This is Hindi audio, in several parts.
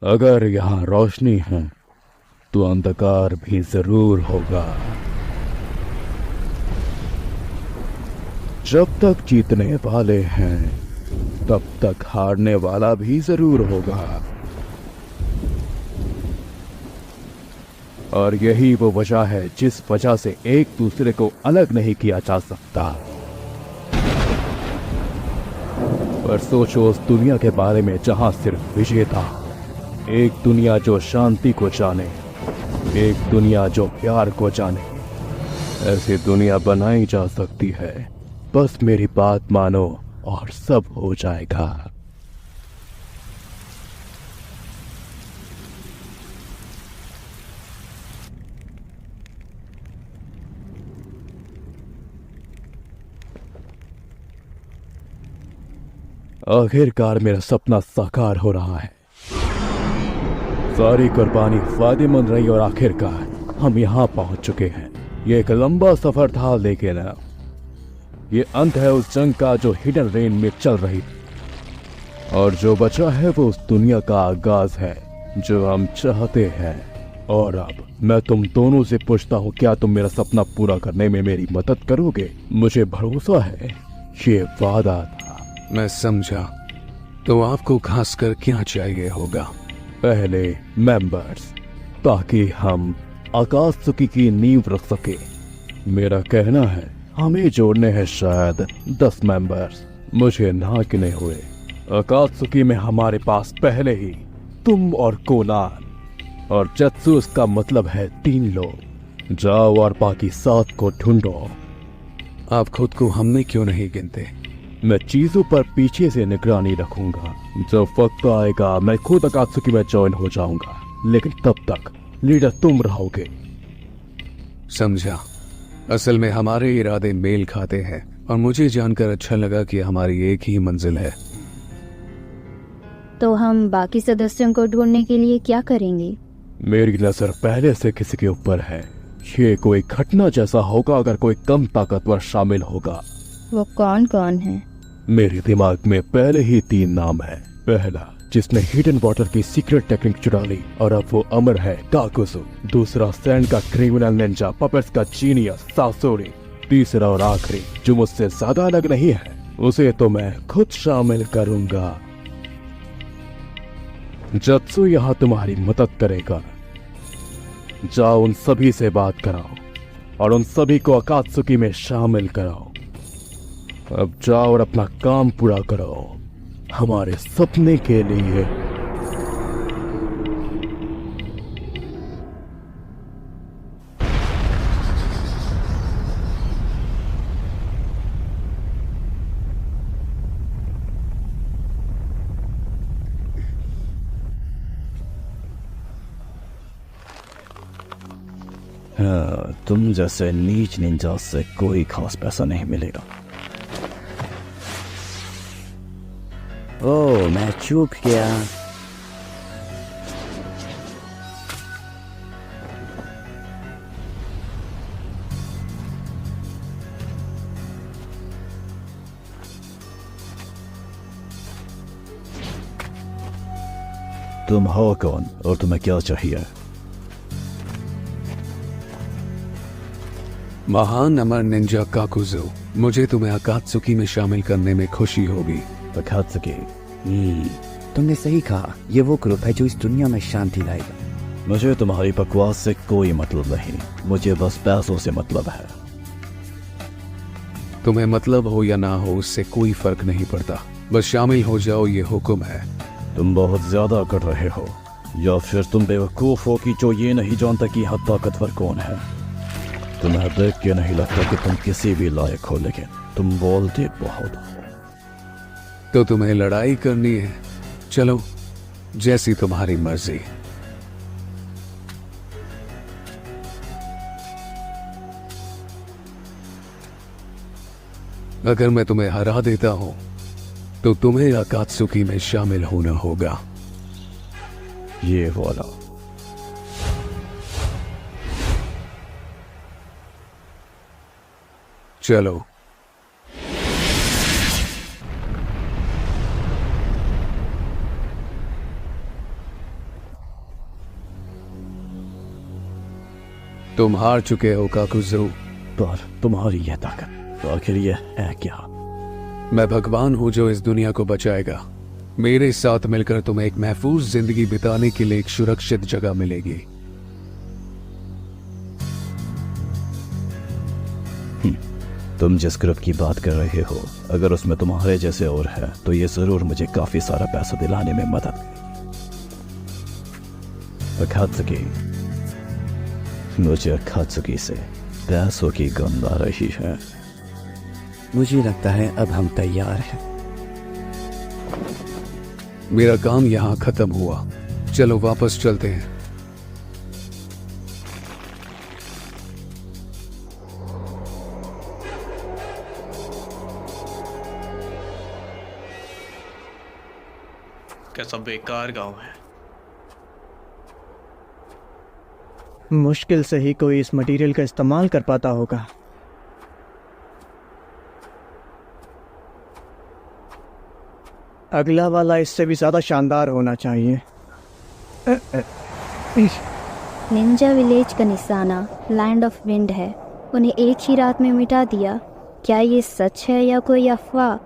अगर यहाँ रोशनी है तो अंधकार भी जरूर होगा। जब तक जीतने वाले हैं तब तक हारने वाला भी जरूर होगा। और यही वो वजह है जिस वजह से एक दूसरे को अलग नहीं किया जा सकता। पर सोचो उस दुनिया के बारे में जहां सिर्फ विजेता, एक दुनिया जो शांति को जाने, एक दुनिया जो प्यार को जाने। ऐसी दुनिया बनाई जा सकती है, बस मेरी बात मानो और सब हो जाएगा। आखिरकार मेरा सपना साकार हो रहा है। सारी कुर्बानी फायदेमंद रही और आखिरकार हम यहाँ पहुंच चुके हैं। ये एक लंबा सफर था, लेकिन ये अंत है उस जंग का जो हिडन रेन में चल रही थी। और जो बचा है वो उस दुनिया का आगाज है जो हम चाहते हैं। और अब मैं तुम दोनों से पूछता हूँ, क्या तुम मेरा सपना पूरा करने में मेरी मदद करोगे? मुझे भरोसा है, ये वादा था। मैं समझा। तो आपको खासकर क्या चाहिए होगा? पहले मेंबर्स, ताकि हम आकात्सुकी की नींव रख सके। मेरा कहना है हमें जोड़ने हैं शायद 10 मेंबर्स। मुझे ना गिने हुए आकात्सुकी में हमारे पास पहले ही तुम और कोनान और जत्सु, इसका मतलब है 3 लोग। जाओ और बाकी 7 को ढूंढो। आप खुद को हम में क्यों नहीं गिनते? मैं चीजों पर पीछे से निगरानी रखूंगा। जब वक्त आएगा मैं खुद अकात्सुकी में ज्वाइन हो जाऊंगा, लेकिन तब तक लीडर तुम रहोगे। समझा। असल में हमारे इरादे मेल खाते हैं और मुझे जानकर अच्छा लगा कि हमारी एक ही मंजिल है। तो हम बाकी सदस्यों को ढूंढने के लिए क्या करेंगे? मेरी नजर पहले से किसी के ऊपर है। ये कोई घटना जैसा होगा अगर कोई कम ताकतवर शामिल होगा। वो कौन कौन है? मेरे दिमाग में पहले ही 3 नाम है। पहला, जिसने हिडन वाटर की सीक्रेट टेक्निक चुरा ली और अब वो अमर है, काकुसु। दूसरा, सैंड का क्रिमिनल निंजा, पपेट्स का जीनियस, सासोरी। तीसरा और आखिरी, जो मुझसे ज्यादा अलग नहीं है, उसे तो मैं खुद शामिल करूंगा। जत्सु यहाँ तुम्हारी मदद करेगा। जाओ उन सभी से बात कराओ और उन सभी को अकात्सुकी में शामिल कराओ। अब जाओ और अपना काम पूरा करो हमारे सपने के लिए। हाँ, तुम जैसे नीच निंजा से कोई खास पैसा नहीं मिलेगा। ओह, मैं चूक गया। तुम हो कौन और तुम्हें क्या चाहिए? महान अमर निंजा काकुजो, मुझे तुम्हें अकात्सुकी में शामिल करने में खुशी होगी। अकात्सुकी? तुमने सही कहा, ये वो ग्रुप है जो इस दुनिया में शांति लाएगा। मुझे तुम्हारी बकवास से कोई मतलब नहीं, मुझे बस पैसों से मतलब है। तुम्हें मतलब हो या ना हो उससे कोई फर्क नहीं पड़ता, बस शामिल हो जाओ, ये हुक्म है। तुम बहुत ज्यादा कर रहे हो, या फिर तुम बेवकूफ हो कि जो ये नहीं जानता कि यहाँ ताकतवर कौन है। तुम्हें देख के नहीं लगता कि तुम किसी भी लायक हो, लेकिन तुम बोलते बहुत हो। तो तुम्हें लड़ाई करनी है? चलो, जैसी तुम्हारी मर्जी। अगर मैं तुम्हें हरा देता हूं तो तुम्हें अकात्सुकी में शामिल होना होगा। ये वाला। चलो। तुम हार चुके हो काकुजू। पर तुम्हारी यह ताकत तो आखिर यह है क्या? मैं भगवान हूं जो इस दुनिया को बचाएगा। मेरे साथ मिलकर तुम्हें एक महफूज जिंदगी बिताने के लिए एक सुरक्षित जगह मिलेगी। तुम जिस ग्रुप की बात कर रहे हो, अगर उसमें तुम्हारे जैसे और है तो ये जरूर मुझे काफी सारा पैसा दिलाने में मदद करेगी। अकात्सुकी, मुझे अकात्सुकी से पैसों की गंध आ रही है। मुझे लगता है अब हम तैयार हैं। मेरा काम यहां खत्म हुआ, चलो वापस चलते हैं। कैसा बेकार गांव है। मुश्किल से ही कोई इस मटेरियल का इस्तेमाल कर पाता होगा। अगला वाला इससे भी ज्यादा शानदार होना चाहिए। निंजा विलेज का निशाना लैंड ऑफ विंड है। उन्हें एक ही रात में मिटा दिया। क्या ये सच है या कोई अफवाह?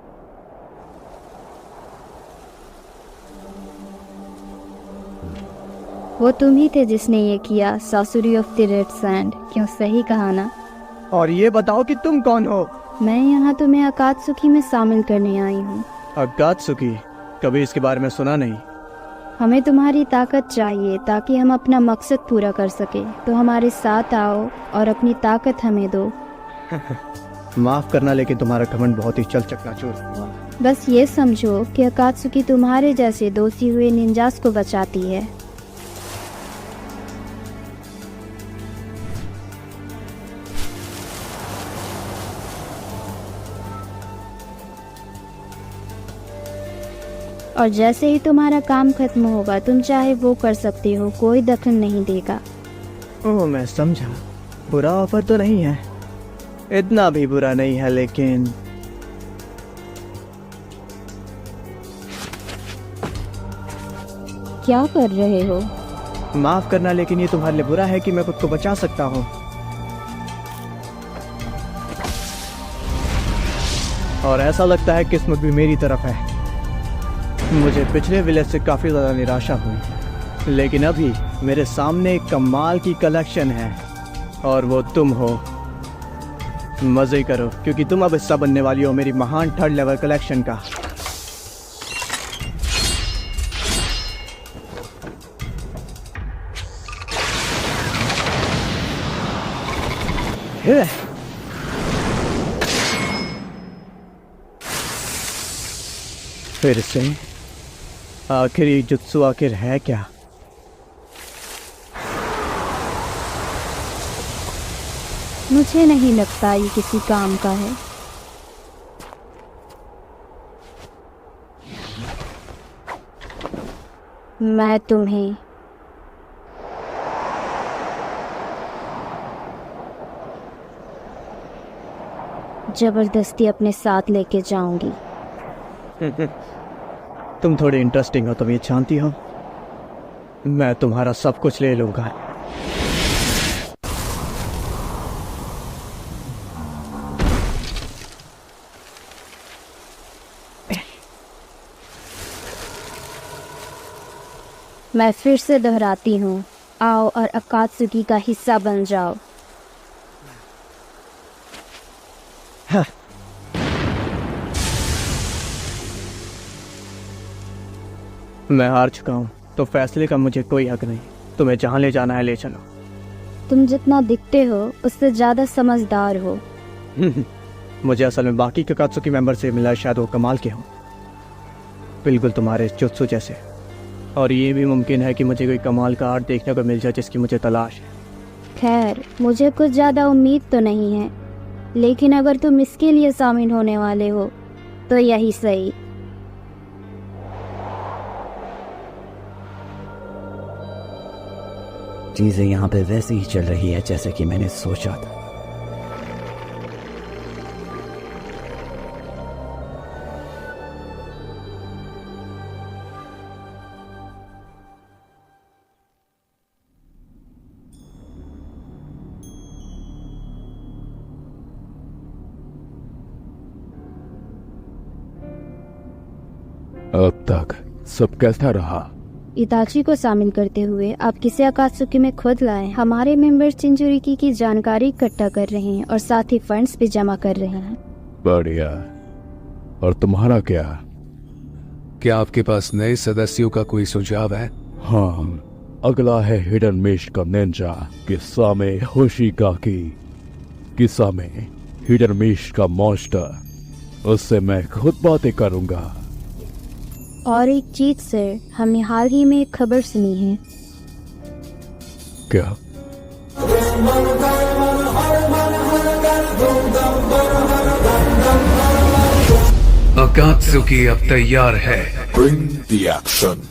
वो तुम ही थे जिसने ये किया, सासुरी ऑफ द रेड सैंड। क्यों, सही कहा ना? और ये बताओ कि तुम कौन हो? मैं यहाँ तुम्हें अकात्सुकी में शामिल करने आई हूँ। अकात्सुकी? कभी इसके बारे में सुना नहीं। हमें तुम्हारी ताकत चाहिए ताकि हम अपना मकसद पूरा कर सके। तो हमारे साथ आओ और अपनी ताकत हमें दो। माफ करना, लेकिन तुम्हारा घमंड बहुत ही चल चकनाचूर हुआ। बस ये समझो कि अकात्सुकी तुम्हारे जैसे दोषी हुए निंजास को बचाती है। और जैसे ही तुम्हारा काम खत्म होगा, तुम चाहे वो कर सकते हो, कोई दखल नहीं देगा। ओह, मैं समझा। बुरा ऑफर तो नहीं है, इतना भी बुरा नहीं है, लेकिन क्या कर रहे हो? माफ करना, लेकिन ये तुम्हारे लिए बुरा है कि मैं खुद को बचा सकता हूँ। और ऐसा लगता है किस्मत भी मेरी तरफ है। मुझे पिछले विलेज से काफ़ी ज़्यादा निराशा हुई, लेकिन अभी मेरे सामने एक कमाल की कलेक्शन है और वो तुम हो। मज़े करो, क्योंकि तुम अब हिस्सा बनने वाली हो मेरी महान 3rd लेवल कलेक्शन का। फिर से आखिर ये जुत्सु आखिर है क्या? मुझे नहीं लगता ये किसी काम का है। मैं तुम्हें जबरदस्ती अपने साथ लेके जाऊंगी। तुम थोड़ी इंटरेस्टिंग हो, तुम ये जानती हो। मैं तुम्हारा सब कुछ ले लूंगा। मैं फिर से दोहराती हूँ, आओ और अकात्सुकी का हिस्सा बन जाओ। हाँ। मैं हार चुका हूँ, तो फैसले का मुझे कोई हक नहीं। तुम्हें जहाँ ले जाना है ले चलो। तुम जितना दिखते हो उससे ज्यादा समझदार हो। मुझे असल में बाकी के अकात्सुकी मेंबर से मिला, शायद वो कमाल के हों, बिल्कुल तुम्हारे जुत्सु जैसे। और ये भी मुमकिन है कि मुझे कोई कमाल का आर्ट देखने को मिल जाए जिसकी मुझे तलाश है। खैर, मुझे कुछ ज़्यादा उम्मीद तो नहीं है, लेकिन अगर तुम इसके लिए शामिल होने वाले हो तो यही सही। चीजें यहाँ पे वैसे ही चल रही है जैसे कि मैंने सोचा था। अब तक सब कैसा रहा? इताची को शामिल करते हुए आप किसे अकात्सुकी में खुद लाए? हमारे मेंबर्स चिंजुरिकी की जानकारी इकट्ठा कर रहे हैं और साथ ही फंड्स भी जमा कर रहे हैं। बढ़िया। और तुम्हारा क्या? क्या आपके पास नए सदस्यों का कोई सुझाव है? हाँ, अगला है हिडन मेश का निंजा किसामे होशिगाकी। किसामे हिडन मेश का मॉन्स्टर, उससे मैं खुद बातें करूंगा। और एक चीज सर, हमने हाल ही में एक खबर सुनी है। क्या? अकात्सुकी अब तैयार है। Bring the action.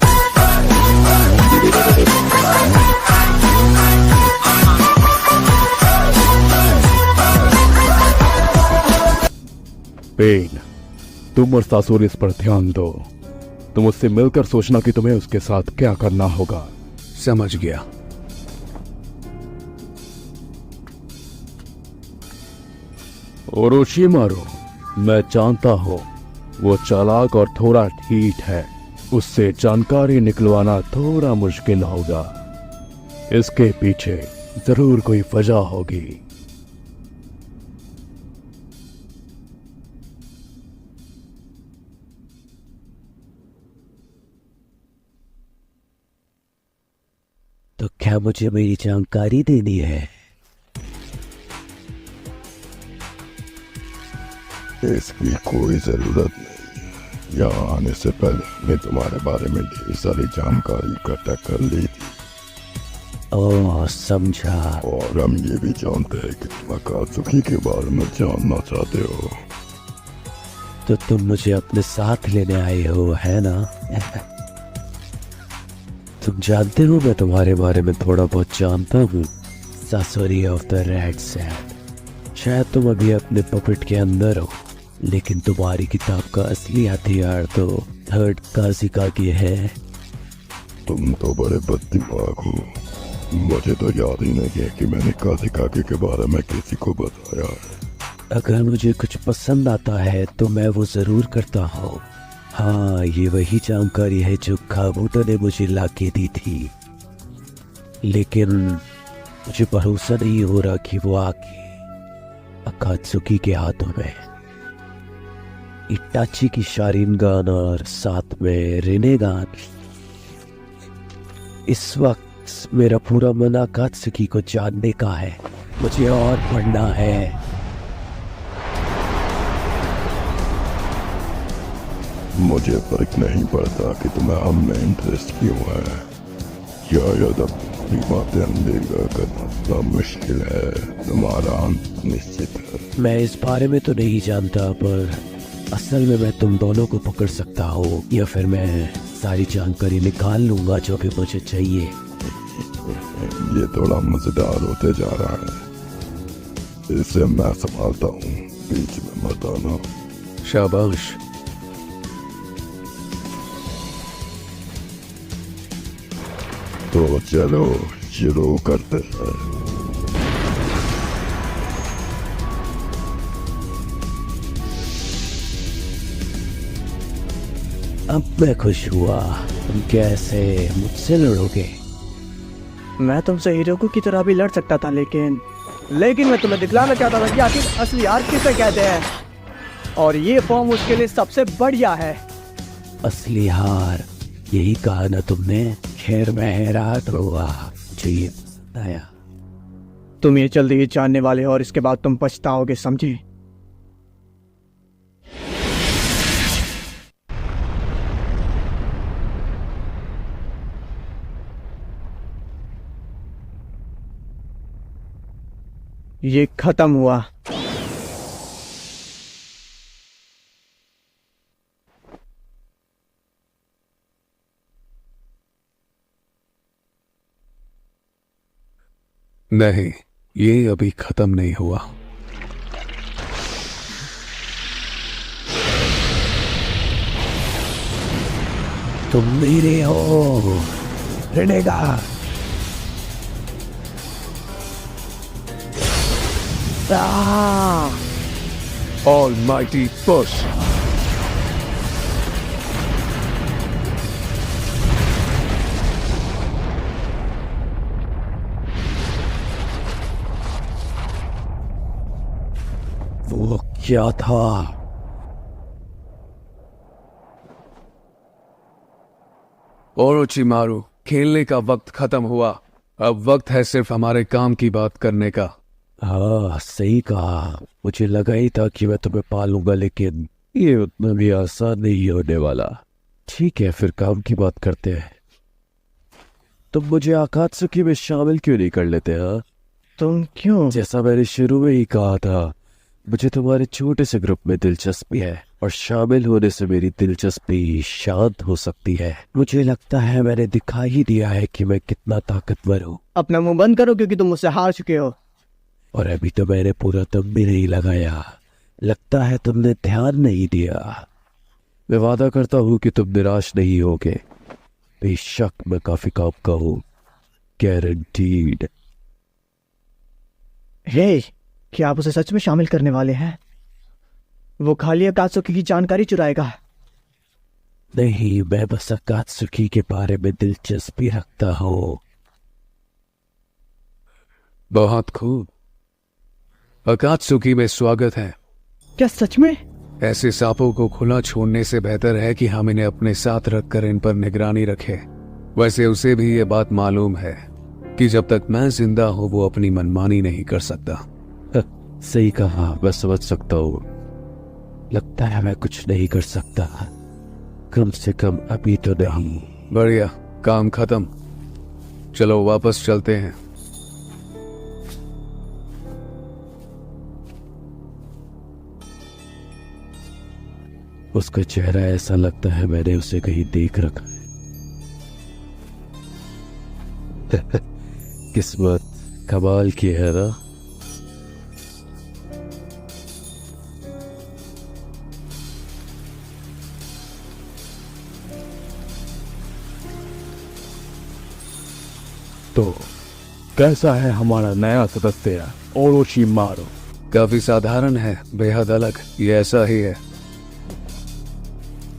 पेन, तुम और सासुर इस पर ध्यान दो। तुम उससे मिलकर सोचना कि तुम्हें उसके साथ क्या करना होगा। समझ गया। ओरोशिमारू, मैं जानता हूँ वो चालाक और थोड़ा ढीठ है। उससे जानकारी निकलवाना थोड़ा मुश्किल होगा। इसके पीछे जरूर कोई वजह होगी। तो क्या मुझे मेरी जानकारी देनी है? इसकी कोई जरूरत नहीं। यहाँ आने से पहले मैं तुम्हारे बारे में ढेर सारी जानकारी इकट्ठा कर ली थी। ओह, समझा। और हम ये भी जानते हैं कि तुम अकात्सुकी के बारे में जानना चाहते हो। तो तुम मुझे अपने साथ लेने आए हो, है ना? तुम जानते हो मैं तुम्हारे बारे में थोड़ा बहुत जानता हूँ। सासुरी ऑफ द रेड सैंड। शायद तुम अभी अपने पपेट के अंदर हो, लेकिन तुम्हारी किताब का असली हथियार तो थर्ड काजिकागी है। तुम तो बड़े बददिमाग हो। मुझे तो याद ही नहीं है कि मैंने काजिकागी के बारे में किसी को बताया है। अगर मुझे कुछ पसंद आता है तो मैं वो जरूर करता हूँ। हाँ, ये वही जानकारी है जो काबूतो ने मुझे लाके दी थी, लेकिन मुझे भरोसा नहीं हो रहा कि वो आके अकात्सुकी के हाथों में इटाची की शारिनगान और साथ में रिनेगान। इस वक्त मेरा पूरा मन अकात्सुकी को जानने का है। मुझे और पढ़ना है। मुझे फर्क नहीं पड़ता कि तुम्हें हम में इंटरेस्ट क्यों है। शायद अब तुम्हारी बातें अनदेखा करना थोड़ा मुश्किल है। तुम्हारा अंत निश्चित है। मैं इस बारे में तो नहीं जानता, पर असल में मैं तुम दोनों को पकड़ सकता हूँ, या फिर मैं सारी जानकारी निकाल लूंगा जो भी मुझे चाहिए। ये थोड़ा मजेदार होते जा रहा है। इसे मैं संभालता हूँ, बीच में मत आना। शाबाश। तो चलो शुरू करते हैं। अब मैं खुश हुआ। तुम कैसे मुझसे लड़ोगे? मैं तुमसे हीरोकू की तरह भी लड़ सकता था, लेकिन मैं तुम्हें दिखलाना चाहता था कि आखिर असली यार किसे कहते हैं, और ये फॉर्म उसके लिए सबसे बढ़िया है। असली हार, यही कहा ना तुमने? खैर, मैं हैरान हुआ। मुझे ये आया। तुम ये जल्दी ही जानने वाले हो और इसके बाद तुम पछताओगे, समझे? ये खत्म हुआ। नहीं, ये अभी खत्म नहीं हुआ। तुम मेरे हो, रिनेगान। Almighty push. क्या था? ओरोचिमारू, खेलने का वक्त खत्म हुआ। अब वक्त है सिर्फ हमारे काम की बात करने का। हाँ, सही कहा। मुझे लगा ही था कि मैं तुम्हें पालूंगा, लेकिन ये उतना भी आसान नहीं होने वाला। ठीक है, फिर काम की बात करते हैं। तुम मुझे आकात्सुकी में शामिल क्यों नहीं कर लेते? हाँ, तुम क्यों? जैसा मैंने शुरू में ही कहा था, मुझे तुम्हारे छोटे से ग्रुप में दिलचस्पी है, और शामिल होने से मेरी दिलचस्पी शांत हो सकती है। मुझे लगता है मैंने दिखा ही दिया है कि मैं कितना ताकतवर हूँ। अपना मुंह बंद करो, क्योंकि तुम मुझसे हार चुके हो। और अभी तो मैंने पूरा दम भी नहीं लगाया। लगता है तुमने ध्यान नहीं दिया। मैं वादा करता हूँ कि तुम निराश नहीं होगे। बेशक मैं काफी काम का हूँ, गारंटीड। हे, क्या आप उसे सच में शामिल करने वाले हैं? वो खाली अकात्सुकी की जानकारी चुराएगा। नहीं, मैं बस अकात्सुकी के बारे में दिलचस्पी रखता हूँ। बहुत खूब। अकात्सुकी में स्वागत है। क्या सच में? ऐसे सांपों को खुला छोड़ने से बेहतर है कि हम इन्हें अपने साथ रखकर इन पर निगरानी रखें। वैसे उसे भी ये बात मालूम है कि जब तक मैं जिंदा हूं वो अपनी मनमानी नहीं कर सकता। सही कहा, मैं समझ सकता हूँ। लगता है मैं कुछ नहीं कर सकता, कम से कम अभी तो नहीं। बढ़िया, काम खत्म। चलो वापस चलते हैं। उसका चेहरा ऐसा लगता है मैंने उसे कहीं देख रखा है। किस्मत कमाल की है ना? तो कैसा है हमारा नया सदस्य ओरोचिमारू? काफी साधारण है, बेहद अलग। ये ऐसा ही है।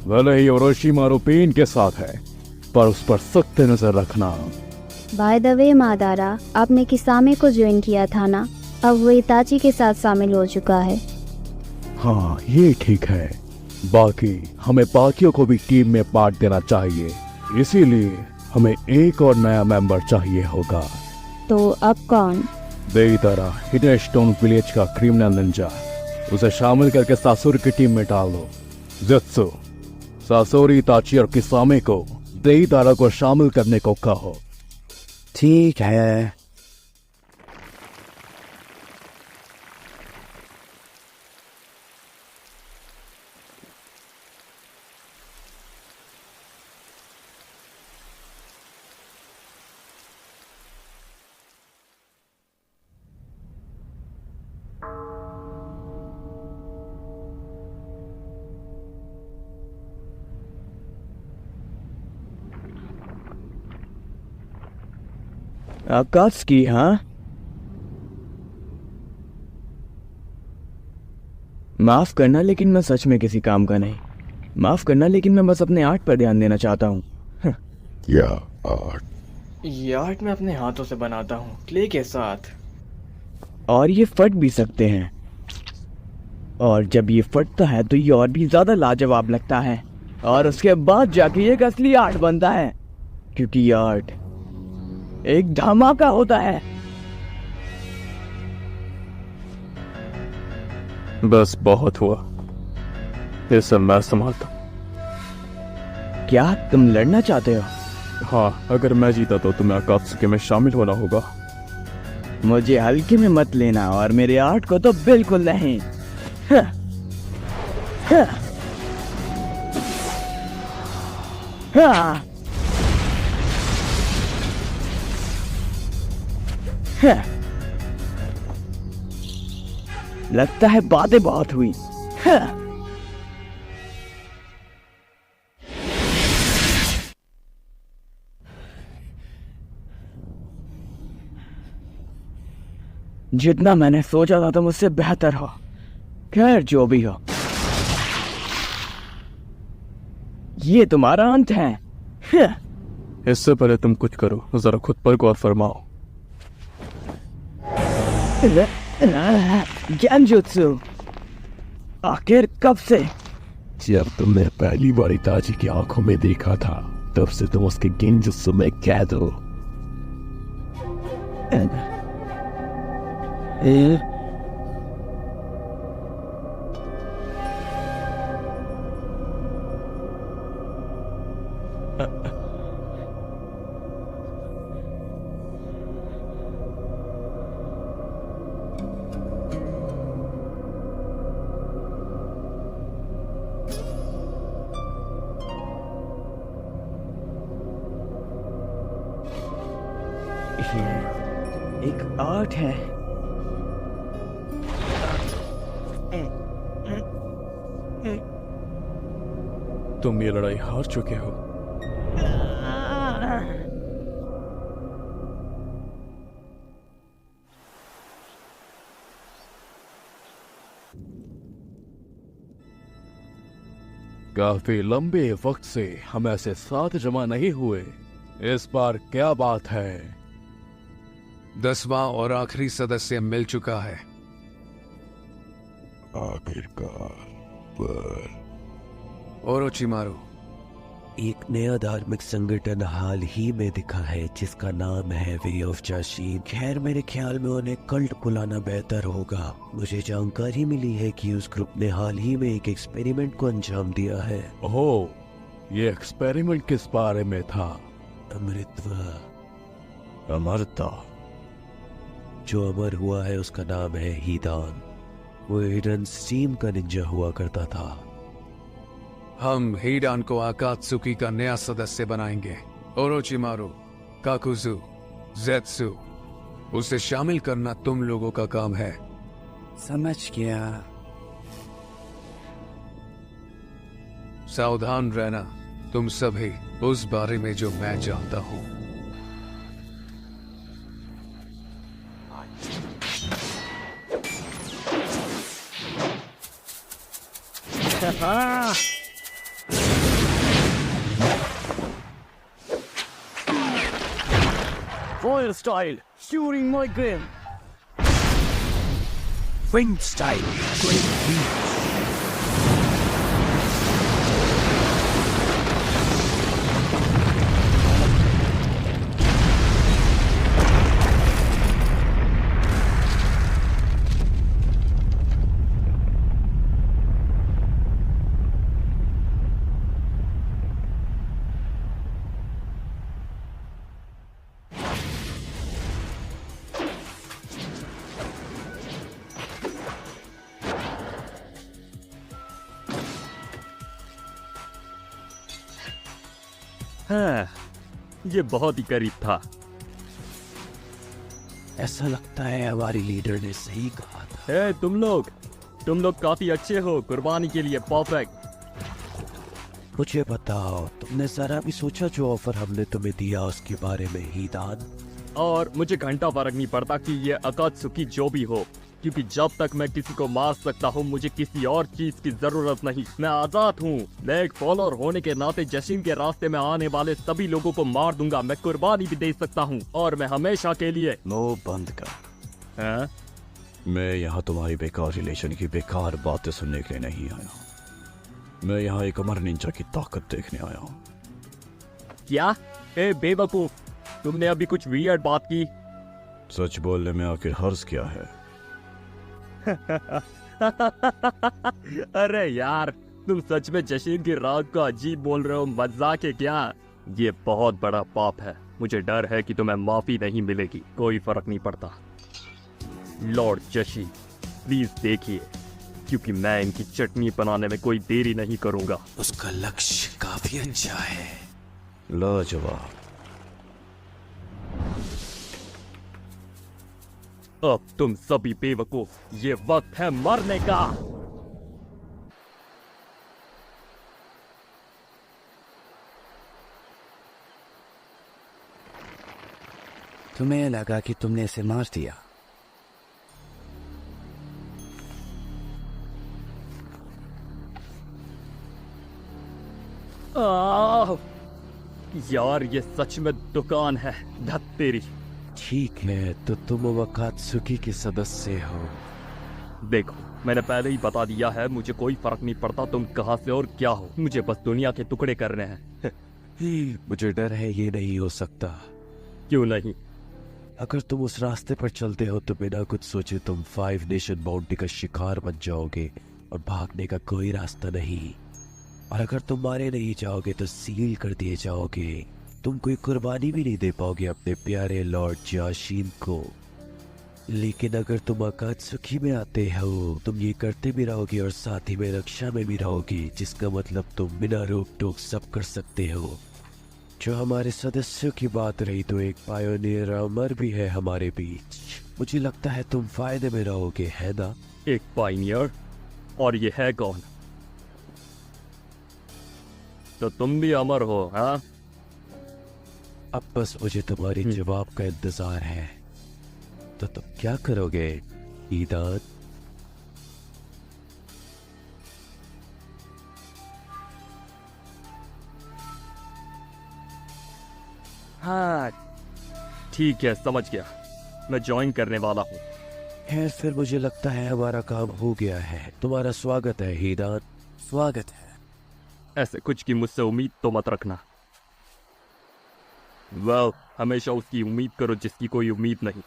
भले ही ओरोचिमारू पेन के साथ है, पर उस पर सख्त नजर रखना। बाय द वे मादारा, आपने किसामे को ज्वाइन किया था ना? अब वो इताची के साथ शामिल हो चुका है। हाँ, ये ठीक है। बाकी हमें बाकियों को भी टीम में पार्ट देना चाहिए, इसीलिए हमें एक और नया मेंबर चाहिए होगा। तो अब कौन? देईतारा, हिडन स्टोन विलेज का क्रिमिनल निंजा। उसे शामिल करके सासुरी की टीम में डाल दो। ज़ेत्सु, सासुरी, इताची और किसामे को देईतारा को शामिल करने को कहो। ठीक है। अकात्सुकी, हाँ? माफ करना, लेकिन मैं सच में किसी काम का नहीं। माफ करना, लेकिन मैं बस अपने आर्ट पर ध्यान देना चाहता हूँ। क्या आर्ट? ये आर्ट मैं अपने हाथों से बनाता हूँ, क्ले के साथ। और ये फट भी सकते हैं, और जब ये फटता है तो ये और भी ज्यादा लाजवाब लगता है, और उसके बाद जाके ये एक असली आर्ट बनता है, क्योंकि ये आर्ट एक धमाका होता है। बस बहुत हुआ, ये सब मैं संभालता हूं। क्या तुम लड़ना चाहते हो? हाँ, अगर मैं जीता तो तुम्हें अकात्सुकी में शामिल होना होगा। मुझे हल्के में मत लेना, और मेरे आर्ट को तो बिल्कुल नहीं। लगता है बातें बहुत हुई। जितना मैंने सोचा था तुम उससे बेहतर हो। खैर, जो भी हो, ये तुम्हारा अंत है। इससे पहले तुम कुछ करो, जरा खुद पर गौर फरमाओ। ज्ञानजुत्सु। आखिर कब से? जब तुमने पहली बार इताची की आंखों में देखा था तब से तुम उसके गेंजुत्सु में कैद हो। एक आर्ट है। तुम ये लड़ाई हार चुके हो। काफी लंबे वक्त से हम ऐसे साथ जमा नहीं हुए। इस बार क्या बात है? 10वां और आखिरी सदस्य मिल चुका है। आखिरकार पर ओरोचिमारू, एक नया धार्मिक संगठन हाल ही में दिखा है जिसका नाम है वे ऑफ जाशीन। खैर मेरे ख्याल में उन्हें कल्ट बुलाना बेहतर होगा। मुझे जानकारी मिली है कि उस ग्रुप ने हाल ही में एक एक्सपेरिमेंट को अंजाम दिया है। ओह, ये एक्सपेरिमेंट किस बारे में था? अमृतत्व। अमरता। जो अमर हुआ है उसका नाम है हीदान। वो हिडन स्टीम का निंजा हुआ करता था। हम हीडान को आकात्सुकी का नया सदस्य बनाएंगे। ओरोचिमारू, काकुजू, ज़ेत्सु, उसे शामिल करना तुम लोगों का काम है। समझ गया। सावधान रहना तुम सभी उस बारे में जो मैं जानता हूं। Fire style, shooting my gun. Wind style, great heat. हाँ, ये बहुत ही करीब था। ऐसा लगता है हमारी लीडर ने सही कहा था। हे तुम लोग काफी अच्छे हो। कुर्बानी के लिए परफेक्ट। मुझे बताओ, तुमने जरा भी सोचा जो ऑफर हमने तुम्हें दिया उसके बारे में हीदान? और मुझे घंटा फर्क नहीं पड़ता कि ये अकात्सुकी जो भी हो, क्योंकि जब तक मैं किसी को मार सकता हूँ मुझे किसी और चीज की जरूरत नहीं। मैं आजाद हूँ। मैं एक फॉलोअर होने के नाते जशीन के रास्ते में आने वाले सभी लोगों को मार दूंगा। मैं कुर्बानी भी दे सकता हूँ और मैं हमेशा के लिए। नो, बंद कर। हाँ? मैं यहाँ तुम्हारी बेकार रिलेशन की बेकार बातें सुनने के लिए नहीं आया। मैं यहाँ एक अमर निंजा की ताकत देखने आया हूँ। क्या? ए बेवकूफ, तुमने अभी कुछ वियर्ड बात की। सच बोलने में आखिर हर्ज क्या है? अरे यार, तुम सच में जशीन की राग को अजीब बोल रहे हो? मजाक है क्या? ये बहुत बड़ा पाप है। मुझे डर है कि तुम्हें माफी नहीं मिलेगी। कोई फर्क नहीं पड़ता। लॉर्ड जशीन, प्लीज देखिए, क्योंकि मैं इनकी चटनी बनाने में कोई देरी नहीं करूंगा। उसका लक्ष्य काफी अच्छा है। लाजवाब। अब तुम सभी बेवकूफ, ये वक्त है मरने का। तुम्हें लगा कि तुमने इसे मार दिया? यार, ये सच में दुकान है। धत तेरी। ठीक है, तो तुम वकात्सुकी के सदस्य हो। देखो, मैंने पहले ही बता दिया है, मुझे कोई फर्क नहीं पड़ता तुम कहाँ से और क्या हो, मुझे बस दुनिया के टुकड़े करने हैं। मुझे डर है ये नहीं हो सकता। क्यों नहीं? अगर तुम उस रास्ते पर चलते हो तो बिना कुछ सोचे तुम 5 नेशन बाउंड्री का शिकार बन जाओगे और भागने का कोई रास्ता नहीं। और अगर तुम मारे नहीं जाओगे तो सील कर दिए जाओगे। तुम कोई कुर्बानी भी नहीं दे पाओगे अपने प्यारे लॉर्ड जाशीन को। लेकिन अगर तुम अकात्सुकी में आते हो तुम ये करते भी रहोगे और साथ ही में रक्षा में भी रहोगे, जिसका मतलब तुम बिना रोक टोक सब कर सकते हो। जो हमारे सदस्यों की बात रही तो एक पायोनियर अमर भी है हमारे बीच। मुझे लगता है तुम फायदे में रहोगे, है ना? एक पायनियर? और ये है कौन? तो तुम भी अमर हो? हाँ, अब बस मुझे तुम्हारे जवाब का इंतजार है। तो तुम क्या करोगे ईदान? हाँ ठीक है, समझ गया, मैं ज्वाइन करने वाला हूँ। खैर फिर मुझे लगता है हमारा काम हो गया है। तुम्हारा स्वागत है हीदान। स्वागत है। ऐसे कुछ की मुझसे उम्मीद तो मत रखना। वेल, हमेशा उसकी उम्मीद करो जिसकी कोई उम्मीद नहीं।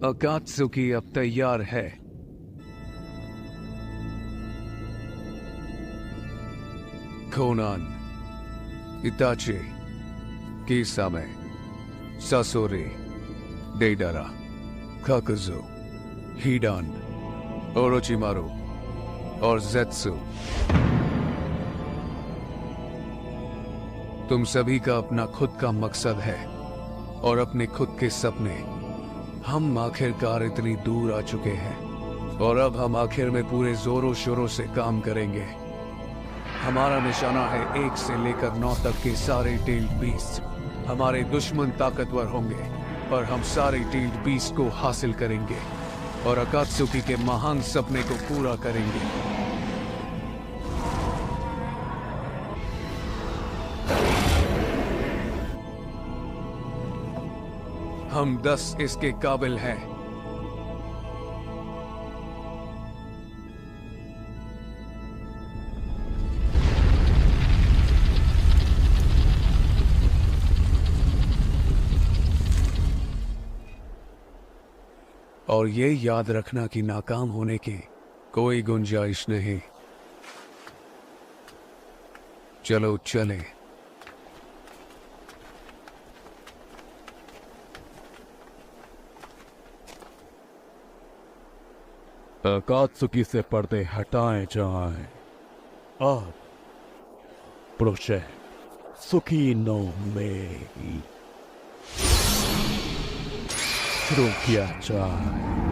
अकात्सुकी अब तैयार है। कोनान, इताचे, किसामे, सासोरे, डेडरा, काकुजो, हीडान, ओरोचिमारू और जेत्सु। तुम सभी का अपना खुद का मकसद है और अपने खुद के सपने। हम आखिरकार इतनी दूर आ चुके हैं और अब हम आखिर में पूरे जोरों शोरों से काम करेंगे। हमारा निशाना है 1 से लेकर 9 तक के सारे टेल्ड बीस्ट। हमारे दुश्मन ताकतवर होंगे पर हम सारे टेल्ड बीस्ट को हासिल करेंगे और अकात्सुकी के महान सपने को पूरा करेंगे। हम 10 इसके काबिल हैं। और ये याद रखना कि नाकाम होने की कोई गुंजाइश नहीं। चलो चले। अकात्सुकी से पर्दे हटाए जाएं। अब प्रोजेक्ट सुकीनो में शुरू किया जाए।